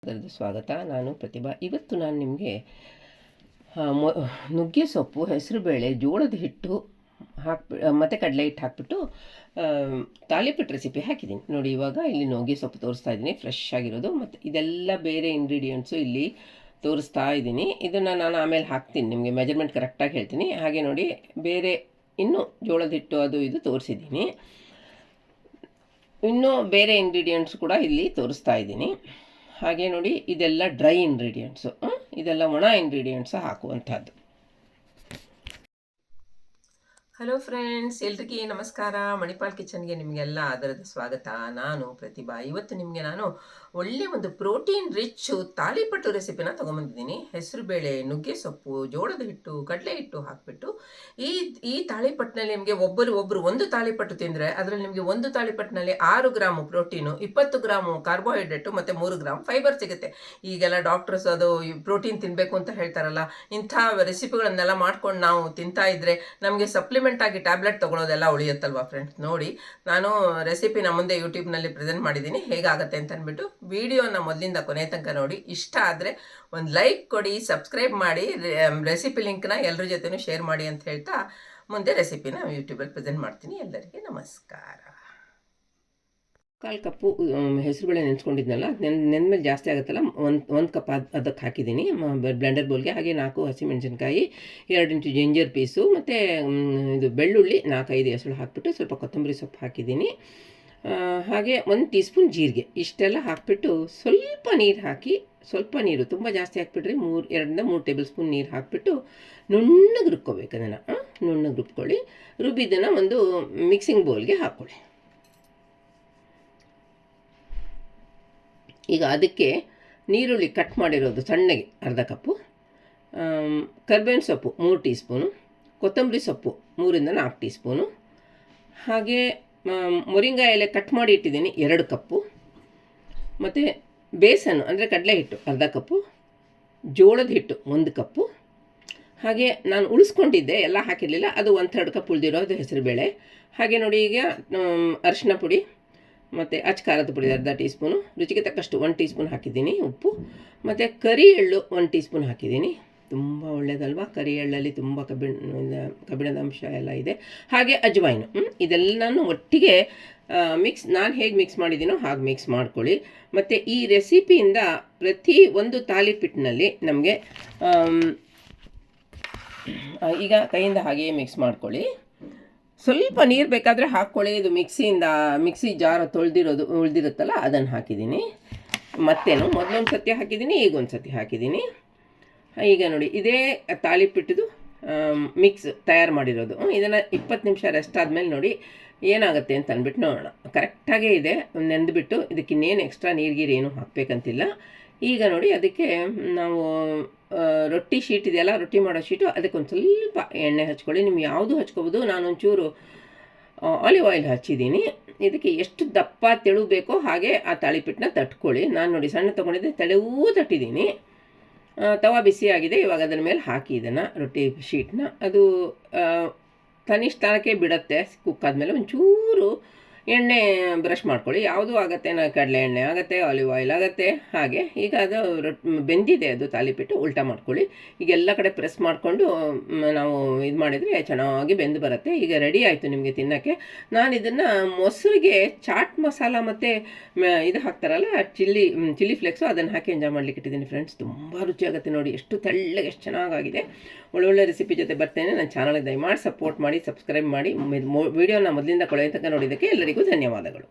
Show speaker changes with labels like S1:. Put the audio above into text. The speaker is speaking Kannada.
S1: ಅದರದ್ದು ಸ್ವಾಗತ. ನಾನು ಪ್ರತಿಭಾ. ಇವತ್ತು ನಾನು ನಿಮಗೆ ನುಗ್ಗೆ ಸೊಪ್ಪು, ಹೆಸರುಬೇಳೆ, ಜೋಳದ ಹಿಟ್ಟು ಮತ್ತು ಕಡಲೆ ಹಿಟ್ಟು ಹಾಕಿಬಿಟ್ಟು ತಾಲಿಪಟ್ಟು ರೆಸಿಪಿ ಹಾಕಿದ್ದೀನಿ ನೋಡಿ. ಇವಾಗ ಇಲ್ಲಿ ನುಗ್ಗೆ ಸೊಪ್ಪು ತೋರಿಸ್ತಾ ಇದ್ದೀನಿ, ಫ್ರೆಶ್ ಆಗಿರೋದು. ಮತ್ತು ಇದೆಲ್ಲ ಬೇರೆ ಇಂಗ್ರೀಡಿಯೆಂಟ್ಸು ಇಲ್ಲಿ ತೋರಿಸ್ತಾ ಇದ್ದೀನಿ. ಇದನ್ನು ನಾನು ಆಮೇಲೆ ಹಾಕ್ತೀನಿ, ನಿಮಗೆ ಮೆಜರ್ಮೆಂಟ್ ಕರೆಕ್ಟಾಗಿ ಹೇಳ್ತೀನಿ. ಹಾಗೆ ನೋಡಿ, ಬೇರೆ ಇನ್ನೂ ಜೋಳದ ಹಿಟ್ಟು ಅದು ಇದು ತೋರಿಸಿದ್ದೀನಿ. ಇನ್ನೂ ಬೇರೆ ಇಂಗ್ರೀಡಿಯೆಂಟ್ಸ್ ಕೂಡ ಇಲ್ಲಿ ತೋರಿಸ್ತಾ ಇದ್ದೀನಿ. ಹಾಗೆ ನೋಡಿ, ಇದೆಲ್ಲ ಡ್ರೈ ಇಂಗ್ರೀಡಿಯೆಂಟ್ಸು, ಇದೆಲ್ಲ ಒಣ ಇಂಗ್ರೀಡಿಯೆಂಟ್ಸ್ ಹಾಕುವಂಥದ್ದು. ಹಲೋ ಫ್ರೆಂಡ್ಸ್, ಎಲ್ರಿಗೂ ನಮಸ್ಕಾರ. ಮಣಿಪಾಲ್ ಕಿಚನ್ಗೆ ನಿಮಗೆಲ್ಲ ಅದರದ ಸ್ವಾಗತ. ನಾನು ಪ್ರತಿಭಾ. ಇವತ್ತು ನಿಮಗೆ ನಾನು ಒಳ್ಳೆ ಒಂದು ಪ್ರೋಟೀನ್ ರಿಚ್ ತಾಲಿಪಟ್ಟು ರೆಸಿಪಿನ ತೊಗೊಂಬಂದಿದ್ದೀನಿ. ಹೆಸರುಬೇಳೆ, ನುಗ್ಗೆ ಸೊಪ್ಪು, ಜೋಳದ ಹಿಟ್ಟು, ಕಡಲೆ ಹಿಟ್ಟು ಹಾಕಿಬಿಟ್ಟು ಈ ತಾಲಿಪಟ್ಟಿನಲ್ಲಿ ನಿಮಗೆ ಒಬ್ಬರು ಒಂದು ತಾಲಿಪಟ್ಟು ತಿಂದರೆ ಅದರಲ್ಲಿ ನಿಮಗೆ ಒಂದು ತಾಲಿಪಟ್ಟಿನಲ್ಲಿ 6 ಗ್ರಾಮು ಪ್ರೋಟೀನು, 20 ಗ್ರಾಮು ಕಾರ್ಬೋಹೈಡ್ರೇಟು ಮತ್ತು 3 ಗ್ರಾಮ್ ಫೈಬರ್ ಸಿಗುತ್ತೆ. ಈಗೆಲ್ಲ ಡಾಕ್ಟರ್ಸ್ ಅದು ಪ್ರೋಟೀನ್ ತಿನ್ನಬೇಕು ಅಂತ ಹೇಳ್ತಾರಲ್ಲ, ಇಂಥ ರೆಸಿಪಿಗಳನ್ನೆಲ್ಲ ಮಾಡ್ಕೊಂಡು ನಾವು ತಿಂತಾ ಇದ್ದರೆ ನಮಗೆ ಸಪ್ಲಿಮೆಂಟ್ ಆಗಿ ಟ್ಯಾಬ್ಲೆಟ್ ತೊಗೊಳೋದೆಲ್ಲ ಉಳಿಯುತ್ತಲ್ವಾ ಫ್ರೆಂಡ್ಸ್. ನೋಡಿ, ನಾನು ರೆಸಿಪಿನ ಮುಂದೆ ಯೂಟ್ಯೂಬ್ನಲ್ಲಿ ಪ್ರೆಸೆಂಟ್ ಮಾಡಿದ್ದೀನಿ, ಹೇಗಾಗುತ್ತೆ ಅಂತ ಅಂದ್ಬಿಟ್ಟು. ವಿಡಿಯೋನ ಮೊದಲಿಂದ ಕೊನೆ ತನಕ ನೋಡಿ. ಇಷ್ಟ ಆದರೆ ಒಂದು ಲೈಕ್ ಕೊಡಿ, ಸಬ್ಸ್ಕ್ರೈಬ್ ಮಾಡಿ, ರೆಸಿಪಿ ಲಿಂಕ್ನ ಎಲ್ಲರ ಜೊತೆನೂ ಶೇರ್ ಮಾಡಿ ಅಂತ ಹೇಳ್ತಾ ಮುಂದೆ ರೆಸಿಪಿನ ಯೂಟ್ಯೂಬಲ್ಲಿ ಪ್ರೆಸೆಂಟ್ ಮಾಡ್ತೀನಿ. ಎಲ್ಲರಿಗೆ ನಮಸ್ಕಾರ. 1/4 ಕಪ್ಪು ಹೆಸರುಬೇಳೆ ನೆನೆಸ್ಕೊಂಡಿದ್ನಲ್ಲ, ನೆನ್ಮೇಲೆ ಜಾಸ್ತಿ ಆಗುತ್ತಲ್ಲ, ಒಂದು ಕಪ್ ಅದಕ್ಕೆ ಹಾಕಿದ್ದೀನಿ ಬ್ಲೆಂಡರ್ ಬೌಲ್ಗೆ. ಹಾಗೆ 4 ಹಸಿಮೆಣಸಿನ್ಕಾಯಿ, 2 ಇಂಚು ಜಿಂಜರ್ ಪೀಸು, ಮತ್ತು ಇದು ಬೆಳ್ಳುಳ್ಳಿ 4-5 ಎಸಳು ಹಾಕಿಬಿಟ್ಟು ಸ್ವಲ್ಪ ಕೊತ್ತಂಬರಿ ಸೊಪ್ಪು ಹಾಕಿದ್ದೀನಿ. ಹಾಗೆ 1 ಟೀ ಸ್ಪೂನ್ ಜೀರಿಗೆ. ಇಷ್ಟೆಲ್ಲ ಹಾಕಿಬಿಟ್ಟು ಸ್ವಲ್ಪ ನೀರು ಹಾಕಿ, ಸ್ವಲ್ಪ ನೀರು, ತುಂಬ ಜಾಸ್ತಿ ಹಾಕಿಬಿಟ್ರೆ 2 3 ಟೇಬಲ್ ಸ್ಪೂನ್ ನೀರು ಹಾಕಿಬಿಟ್ಟು ನುಣ್ಣಗೆ ರುಬ್ಕೋಬೇಕು. ಅದನ್ನು ನುಣ್ಣಗೆ ರುಬ್ಕೊಳ್ಳಿ. ರುಬ್ಬಿದ್ದನ್ನು ಒಂದು ಮಿಕ್ಸಿಂಗ್ ಬೌಲ್ಗೆ ಹಾಕ್ಕೊಳ್ಳಿ. ಈಗ ಅದಕ್ಕೆ ನೀರುಳ್ಳಿ ಕಟ್ ಮಾಡಿರೋದು ಸಣ್ಣಗೆ ಅರ್ಧ ಕಪ್ಪು, ಕರ್ಬೇವಿನ ಸೊಪ್ಪು 3 ಟೀ ಸ್ಪೂನು, ಕೊತ್ತಂಬರಿ ಸೊಪ್ಪು 3-4 ಟೀ ಸ್ಪೂನು, ಹಾಗೆ ಮೊರಿಂಗಾ ಎಲೆ ಕಟ್ ಮಾಡಿ ಇಟ್ಟಿದ್ದೀನಿ 2 ಕಪ್ಪು, ಮತ್ತು ಬೇಸನ್ನು ಅಂದರೆ ಕಡಲೆ ಹಿಟ್ಟು ಅರ್ಧ ಕಪ್ಪು, ಜೋಳದ ಹಿಟ್ಟು 1 ಕಪ್ಪು, ಹಾಗೆ ನಾನು ಉಳಿಸ್ಕೊಂಡಿದ್ದೆ, ಎಲ್ಲ ಹಾಕಿರಲಿಲ್ಲ, ಅದು 1/3 ಕಪ್ ಉಳಿದಿರೋದು ಹೆಸರುಬೇಳೆ. ಹಾಗೆ ನೋಡಿ, ಈಗ ಅರಿಶಿನ ಪುಡಿ ಮತ್ತು ಖಾರದ ಪುಡಿ ಅರ್ಧ ಟೀ ಸ್ಪೂನು, ರುಚಿಗೆ ತಕ್ಕಷ್ಟು 1 ಟೀ ಸ್ಪೂನ್ ಹಾಕಿದ್ದೀನಿ ಉಪ್ಪು, ಮತ್ತು ಕರಿ ಎಳ್ಳು 1 ಟೀ ಸ್ಪೂನ್ ಹಾಕಿದ್ದೀನಿ. ತುಂಬ ಒಳ್ಳೆಯದಲ್ವಾ, ಕರಿ ಎಳ್ಳಲ್ಲಿ ತುಂಬ ಕಬ್ಬಿಣದ ಅಂಶ ಎಲ್ಲ ಇದೆ. ಹಾಗೆ ಅಜ್ವೈನು. ಇದೆಲ್ಲನೂ ಒಟ್ಟಿಗೆ ನಾನು ಹೇಗೆ ಮಿಕ್ಸ್ ಮಾಡಿದ್ದೀನೋ ಹಾಗೆ ಮಿಕ್ಸ್ ಮಾಡ್ಕೊಳ್ಳಿ. ಮತ್ತು ಈ ರೆಸಿಪಿಯಿಂದ ಪ್ರತಿ ಒಂದು ತಾಲಿಪಿಟ್ಟಿನಲ್ಲಿ ನಮಗೆ ಈಗ ಕೈಯಿಂದ ಹಾಗೆಯೇ ಮಿಕ್ಸ್ ಮಾಡ್ಕೊಳ್ಳಿ. ಸ್ವಲ್ಪ ನೀರು ಬೇಕಾದರೆ ಹಾಕ್ಕೊಳ್ಳಿ. ಇದು ಮಿಕ್ಸಿ ಜಾರ್ ಉಳಿದಿರುತ್ತಲ್ಲ ಅದನ್ನು ಹಾಕಿದ್ದೀನಿ. ಮತ್ತೇನು ಮೊದಲೊಂದು ಸತಿ ಹಾಕಿದ್ದೀನಿ, ಈಗ ಒಂದು ಸತಿ ಹಾಕಿದ್ದೀನಿ. ಈಗ ನೋಡಿ, ಇದೇ ತಾಲಿಪಿಟ್ಟದು ಮಿಕ್ಸ್ ತಯಾರು ಮಾಡಿರೋದು. ಇದನ್ನು 20 ನಿಮಿಷ ರೆಸ್ಟ್ ಆದಮೇಲೆ ನೋಡಿ ಏನಾಗುತ್ತೆ ಅಂತ ಅಂದ್ಬಿಟ್ಟು ನೋಡೋಣ. ಕರೆಕ್ಟಾಗೇ ಇದೆ, ನೆಂದುಬಿಟ್ಟು ಇದಕ್ಕೆ ಇನ್ನೇನು ಎಕ್ಸ್ಟ್ರಾ ನೀರು ಏನು ಹಾಕಬೇಕಂತಿಲ್ಲ. ಈಗ ನೋಡಿ, ಅದಕ್ಕೆ ನಾವು ರೊಟ್ಟಿ ಶೀಟ್ ಇದೆಯಲ್ಲ, ರೊಟ್ಟಿ ಮಾಡೋ ಶೀಟು, ಅದಕ್ಕೆ ಒಂದು ಸ್ವಲ್ಪ ಎಣ್ಣೆ ಹಚ್ಕೊಳ್ಳಿ. ನಿಮ್ಗೆ ಯಾವುದು ಹಚ್ಕೋಬೋದು. ನಾನೊಂಚೂರು ಆಲಿವ್ ಆಯಿಲ್ ಹಚ್ಚಿದ್ದೀನಿ. ಇದಕ್ಕೆ ಎಷ್ಟು ದಪ್ಪ ತೆಳು ಬೇಕೋ ಹಾಗೆ ಆ ತಾಳಿಪಿಟ್ಟನ್ನ ತಟ್ಕೊಳ್ಳಿ. ನಾನು ನೋಡಿ ಸಣ್ಣ ತೊಗೊಂಡಿದ್ದೆ, ತೆಳುವೂ ತಟ್ಟಿದ್ದೀನಿ. ತವಾ ಬಿಸಿಯಾಗಿದೆ. ಇವಾಗ ಅದರ ಮೇಲೆ ಹಾಕಿ ಇದನ್ನು ರೊಟ್ಟಿ ಶೀಟ್ನ, ಅದು ತನಿಷ್ಠಾನಕ್ಕೆ ಬಿಡುತ್ತೆ. ಕುಕ್ ಆದಮೇಲೆ ಒಂಚೂರು ಎಣ್ಣೆ ಬ್ರಷ್ ಮಾಡ್ಕೊಳ್ಳಿ. ಯಾವುದು ಆಗುತ್ತೆ, ಕಡಲೆ ಎಣ್ಣೆ ಆಗುತ್ತೆ, ಆಲಿವ್ ಆಯಿಲ್ ಆಗುತ್ತೆ. ಹಾಗೆ ಈಗ ಅದು ಬೆಂದಿದೆ, ಅದು ತಾಲಿಪಿಟ್ಟು ಉಲ್ಟಾ ಮಾಡ್ಕೊಳ್ಳಿ. ಈಗ ಎಲ್ಲ ಕಡೆ ಪ್ರೆಸ್ ಮಾಡಿಕೊಂಡು ನಾವು ಇದು ಮಾಡಿದರೆ ಚೆನ್ನಾಗಿ ಬೆಂದು ಬರುತ್ತೆ. ಈಗ ರೆಡಿ ಆಯಿತು ನಿಮಗೆ ತಿನ್ನೋಕ್ಕೆ. ನಾನು ಇದನ್ನು ಮೊಸರಿಗೆ ಚಾಟ್ ಮಸಾಲ ಮತ್ತು ಇದು ಹಾಕ್ತಾರಲ್ಲ ಚಿಲ್ಲಿ ಫ್ಲೇಕ್ಸು, ಅದನ್ನು ಹಾಕಿ ಎಂಜಾಯ್ ಮಾಡಲಿಕ್ಕೆ ಇಟ್ಟಿದ್ದೀನಿ ಫ್ರೆಂಡ್ಸ್. ತುಂಬ ರುಚಿಯಾಗುತ್ತೆ ನೋಡಿ, ಎಷ್ಟು ತೆಳ್ಳಗೆ ಎಷ್ಟು ಚೆನ್ನಾಗಿದೆ. ಒಳ್ಳೊಳ್ಳೆ ರೆಸಿಪಿ ಜೊತೆ ಬರ್ತೇನೆ. ನನ್ನ ಚಾನಲ್ಗೆ ದಯಮಾಡಿ ಸಪೋರ್ಟ್ ಮಾಡಿ, ಸಬ್ಸ್ಕ್ರೈಬ್ ಮಾಡಿ. ವಿಡಿಯೋನ ಮೊದಲಿಂದ ಕೊಳೆಯ ತನಕ ನೋಡಿದ್ದಕ್ಕೆ ಎಲ್ಲರಿಗೂ ಧನ್ಯವಾದಗಳು.